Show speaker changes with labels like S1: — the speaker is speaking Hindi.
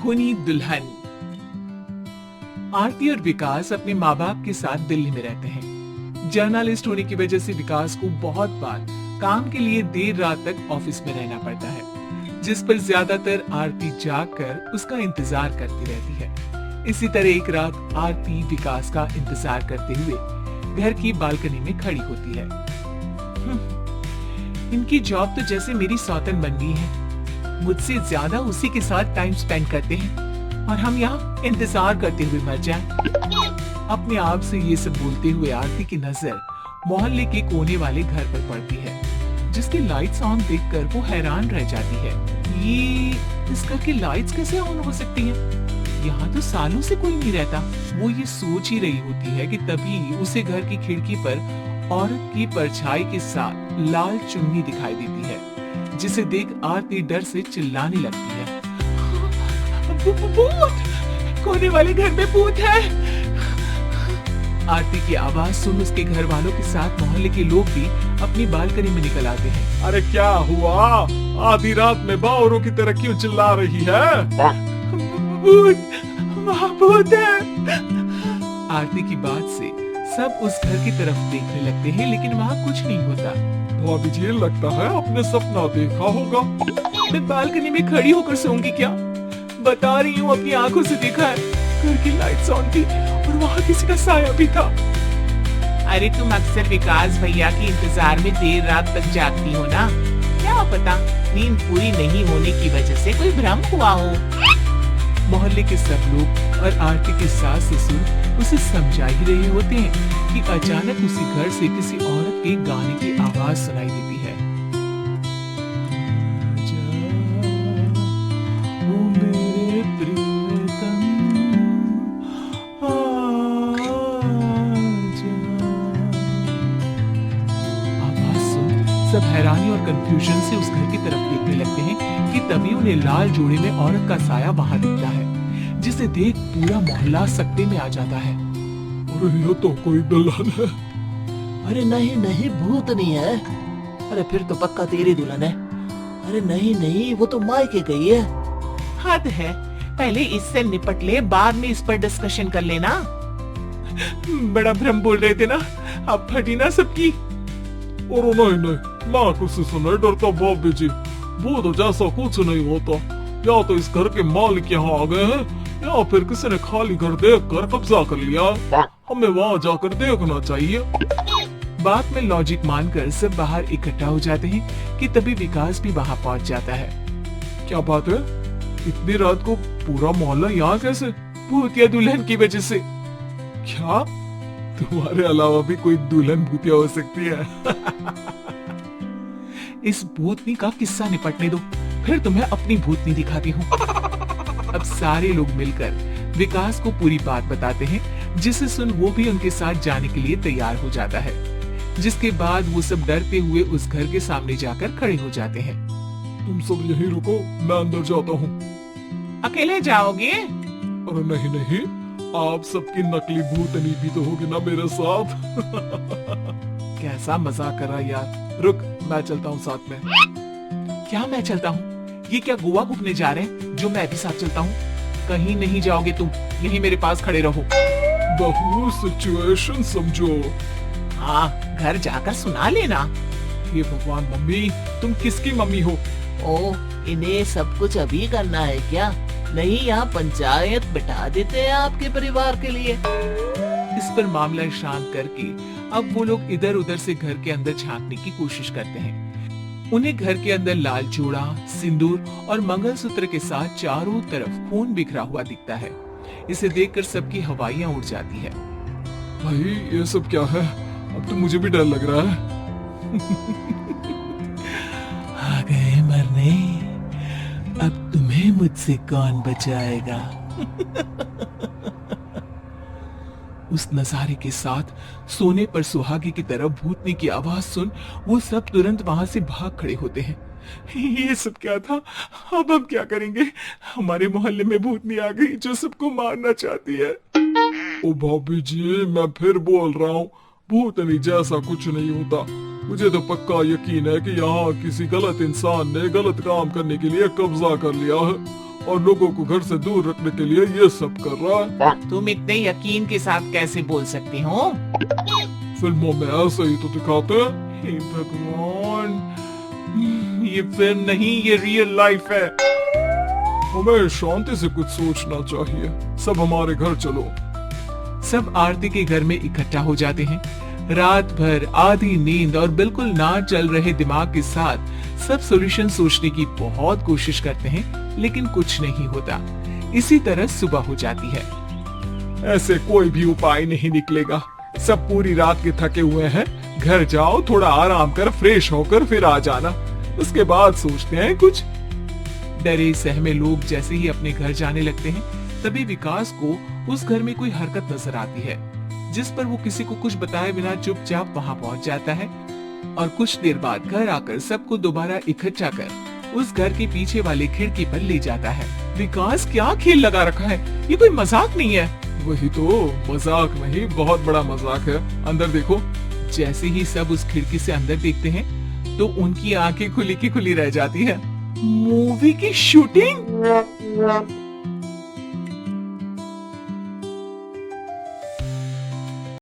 S1: खूनी दुल्हन। आरती और विकास अपने माँ बाप के साथ दिल्ली में रहते हैं। जर्नलिस्ट होने की वजह से विकास को बहुत बार काम के लिए देर रात तक ऑफिस में रहना पड़ता है, जिस पर ज्यादातर आरती जागकर उसका इंतजार करती रहती है। इसी तरह एक रात आरती विकास का इंतजार करते हुए घर की बालकनी में खड़ी होती है। इनकी जॉब तो जैसे मेरी सौतन बन गई है। मुझसे ज्यादा उसी के साथ टाइम स्पेंड करते हैं और हम यहाँ इंतजार करते हुए मर जाएं। अपने आप से ये सब बोलते हुए आरती की नजर मोहल्ले के कोने वाले घर पर पड़ती है, जिसकी लाइट्स ऑन देखकर वो हैरान रह जाती है। ये इस घर की लाइट्स कैसे ऑन हो सकती हैं? यहाँ तो सालों से कोई नहीं रहता। वो ये सोच ही रही होती है कि तभी उसे घर की खिड़की पर औरत की परछाई के साथ लाल चुन्नी दिखाई देती है, जिसे देख आरती डर से चिल्लाने लगती है। भूत! कोने वाले घर में भूत है। आरती की आवाज सुन उसके घर वालों के साथ मोहल्ले के लोग भी अपनी बालकनी में निकल आते हैं।
S2: अरे क्या हुआ? आधी रात में बावरों की तरह क्यों चिल्ला रही है?
S1: भूत! वहाँ भूत है। आरती की बात से सब उस घर की तरफ देखने लगते हैं, लेकिन वहाँ कुछ नहीं होता।
S2: भाभी जी, लगता है आपने सपना देखा होगा।
S1: मैं बालकनी में खड़ी होकर सोऊंगी क्या? बता रही हूँ, अपनी आंखों से देखा है। घर की लाइट्स ऑन थी और वहाँ किसी का साया भी था। अरे तुम अक्सर विकास भैया के इंतजार में देर रात तक जागती हो ना, क्या पता नींद पूरी नहीं होने की वजह से कोई भ्रम हुआ हो। मोहल्ले के सब लोग और आरती के सास ससुर उसे समझा ही रहे होते हैं कि अचानक उसी घर से किसी औरत के गाने की आवाज सुनाई देती है। आवाज सुन सब हैरानी और कंफ्यूजन से उस घर की तरफ देखने लगते हैं कि तभी उन्हें लाल जोड़े में औरत का साया वहां दिखता है, जिसे देख पूरा मोहल्ला सकते में आ जाता है।
S2: अरे ये तो कोई दुल्हन है।
S3: अरे नहीं नहीं, भूत नहीं है। अरे फिर तो पक्का तेरी दुल्हन है। अरे नहीं नहीं, वो तो मायके गई है।
S1: हद है, पहले इससे निपट ले, बाद में इस पर डिस्कशन कर लेना। बड़ा भ्रम बोल रहे थे ना, अब फटी ना सबकी।
S2: और नहीं नहीं, मैं किसी से नहीं डरता भाभी जी। वो तो जैसा कुछ नहीं होता। या तो इस घर के मालिक यहाँ आ गए हैं, या फिर किसी ने खाली घर देख कर कब्जा कर लिया। हमें वहाँ जाकर देखना चाहिए।
S1: बात में लॉजिक मानकर सब बाहर इकट्ठा हो जाते हैं कि तभी विकास भी वहाँ पहुँच जाता है।
S2: क्या बात है? इतनी रात को पूरा मोहल्ला यहाँ कैसे?
S1: भूतिया दुल्हन की वजह से।
S2: क्या तुम्हारे अलावा भी कोई दुल्हन भूतिया हो सकती है?
S1: इस भूतनी का किस्सा निपटने दो, फिर तुम्हें अपनी भूतनी दिखाती हूँ। अब सारे लोग मिलकर विकास को पूरी बात बताते हैं, जिसे सुन वो भी उनके साथ जाने के लिए तैयार हो जाता है। जिसके बाद वो सब डरते हुए उस घर के सामने जाकर खड़े हो जाते हैं।
S2: तुम सब यहीं रुको, मैं अंदर जाता हूँ।
S1: अकेले जाओगे?
S2: अरे नहीं नहीं, आप सबकी नकली भूतनी भी तो होगी ना मेरे साथ।
S1: कैसा मजाक कर रहा यार। रुक, मैं चलता हूँ साथ में। क्या मैं चलता हूँ? ये क्या गोवा घूमने जा रहे हैं जो मैं भी साथ चलता हूँ? कहीं नहीं जाओगे तुम, यहीं मेरे पास खड़े रहो।
S2: बहू सिचुएशन समझो।
S1: हाँ, घर जाकर सुना लेना।
S2: हे भगवान, मम्मी तुम किसकी मम्मी हो?
S3: ओ, इन्हें सब कुछ अभी करना है क्या? नहीं, यहाँ पंचायत बिठा देते हैं आपके परिवार के लिए।
S1: इस पर मामला शांत करके अब वो लोग इधर उधर से घर के अंदर झांकने की कोशिश करते हैं। उन्हें घर के अंदर लाल चूड़ा, सिंदूर और मंगलसूत्र के साथ चारों तरफ खून बिखरा हुआ दिखता है। इसे देखकर सबकी हवाइयां उड़ जाती है।
S2: भाई ये सब क्या है? अब तो मुझे भी डर लग रहा है।
S1: आ गए मरने, अब तुम्हें मुझसे कौन बचाएगा? उस नजारे के साथ सोने पर सुहागी की तरफ भूतनी की आवाज सुन वो सब तुरंत वहां से भाग खड़े होते हैं। ये सब क्या था? अब हम क्या करेंगे? हमारे मोहल्ले में भूतनी आ गई जो सबको मारना चाहती है।
S2: ओ भाभी जी, मैं फिर बोल रहा हूँ, भूतनी जैसा कुछ नहीं होता। मुझे तो पक्का यकीन है कि यहाँ किसी गलत इंसान ने गलत काम करने के लिए कब्जा कर लिया है और लोगों को घर से दूर रखने के लिए ये सब कर रहा है।
S1: तुम इतने यकीन के साथ कैसे बोल सकते हो?
S2: फिल्मों में ऐसे ही तो दिखाते हैं।
S1: हे भगवान, ये फिल्म नहीं, ये रियल लाइफ है।
S2: हमें शांति से कुछ सोचना चाहिए। सब हमारे घर चलो।
S1: सब आरती के घर में इकट्ठा हो जाते हैं। रात भर आधी नींद और बिल्कुल ना चल रहे दिमाग के साथ सब सॉल्यूशन सोचने की बहुत कोशिश करते हैं, लेकिन कुछ नहीं होता। इसी तरह सुबह हो जाती है।
S2: ऐसे कोई भी उपाय नहीं निकलेगा। सब पूरी रात के थके हुए हैं। घर जाओ, थोड़ा आराम कर, फ्रेश होकर फिर आ जाना। उसके बाद सोचते हैं कुछ।
S1: डरे सहमे लोग जैसे ही अपने घर जाने लगते हैं, तभी विकास को उस घर में कोई हरकत नजर आती है, जिस पर वो किसी को कुछ बताए बिना चुपचाप वहां पहुंच जाता है और कुछ देर बाद घर आकर सबको दोबारा इकट्ठा कर उस घर के पीछे वाले खिड़की पर ले जाता है। विकास, क्या खेल लगा रखा है? ये कोई मजाक नहीं है।
S2: वही तो, मजाक नहीं, बहुत बड़ा मजाक है। अंदर देखो।
S1: जैसे ही सब उस खिड़की से अंदर देखते हैं तो उनकी आंखें खुली की खुली रह जाती है। मूवी की शूटिंग?